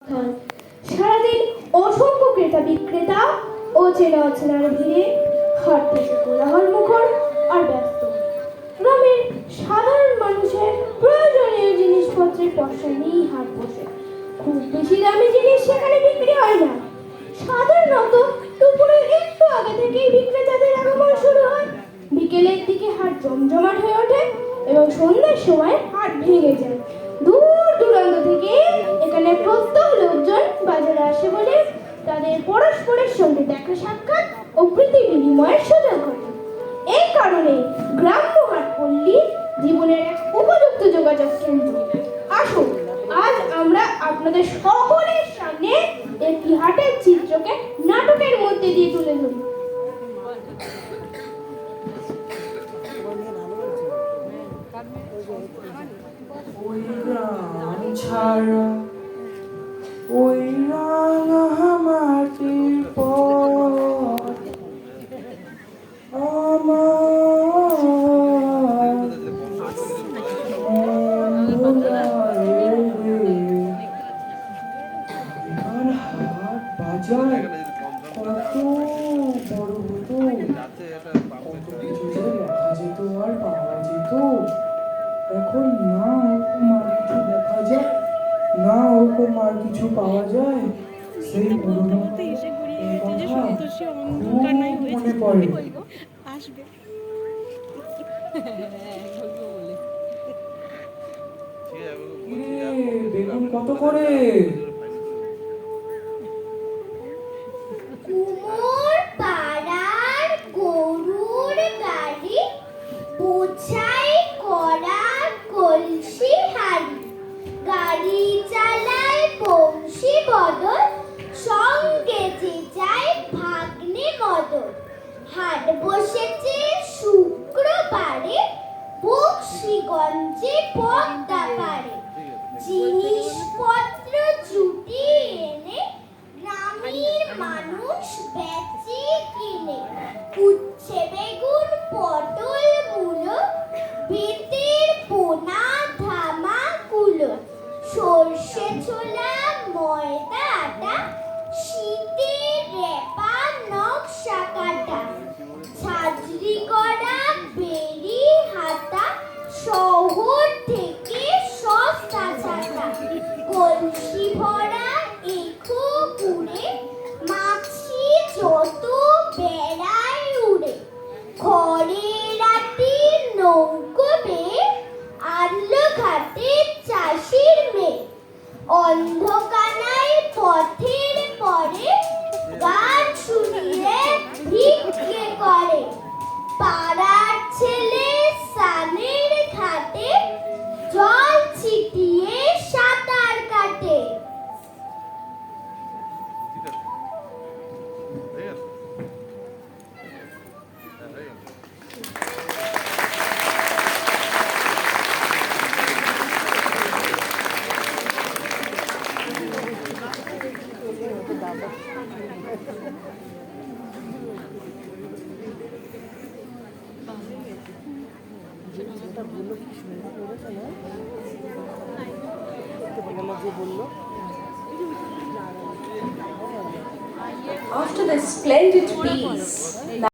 সারাদিন অসংখ্য ক্রেতা বিক্রেতা অচেনা অচেনার ভিড়ে হাট থেকে কোলাহল মুখর আর ব্যস্ত। গ্রামের সাধারণ মানুষের প্রয়োজনীয় জিনিসপত্রের পয়সা নিয়েই হাট বসে। খুব বেশি দামি জিনিস সেখানে বিক্রি হয় না। সাধারণত দুপুরের একটু আগে থেকেই বিক্রেতাদের আগমন শুরু হয়। বিকেলের দিকে হাট জমজমাট হয়ে ওঠে এবং সন্ধ্যার সময় হাট ভেঙে যায়। দূর দূরান্ত থেকে এখানে প্রত্যহ লোকজন বাজারে আসে বলে তাদের পরস্পরের সঙ্গে দেখা সাক্ষাৎ ও প্রীতি বিনিময়ের সুযোগ ঘটে। এই কারণে গ্রাম্য হাট পল্লী জীবনের এক উপযুক্ত যোগাযোগ কেন্দ্র। আসুন আজ আমরা আপনাদের সকলের সামনে একটি হাটের চিত্রকে নাটকের মধ্যে দিয়ে তুলে ধরি। ওই গ্রাম ছাড়া ওই রাঙা মাটির পথ আমার হাট বাজার কত বড় হতো, কত কিছু যে দেখা যেত আর পাওয়া যেত। এখন না ওরকম আর কিছু দেখা যায়, না ওরকম আর কিছু পাওয়া যায়। সেই পুরোনো কথা খুব মনে পড়ে। বেগুন কত করে? কুমোর পাড়ার গরুর গাড়ি, বোঝাই করা কলসি হাড়ি, গাড়ি চালায় বংশী বদল, সঙ্গে যে যায় ভাগ্নে মদন। হাট বসেছে শুক্রবারে, বক্সিগঞ্জে পদ্মা পারে। জিনিসপত্র জুটিয়ে এনে গ্রামের মানুষ বেচে কিনে। উচ্ছে বেগুন পটল মূলো, বেতের পোনা ধামা কুলো, সর্ষে ছোলা ময়দা আটা, শীতের রেপা নকশা কাটা, ঝাঁঝরি করা বেরি হাতা, শহর থেকে সস্তা ছাতা, কলসি ভরা এখো পুড়ে, মাছি যত বেড়ায় উড়ে। ঘরে রাতে নৌকো বেয়ে আনলো ঘাটে চাষির মেয়ে, অন্ধকানায় পথের পরে গান শুনিয়ে ভিক্ষে করে। পাড়ার ছেলে সানের ঘাটে জল ছিটিয়ে সাঁতার কাটে। After this splendid piece,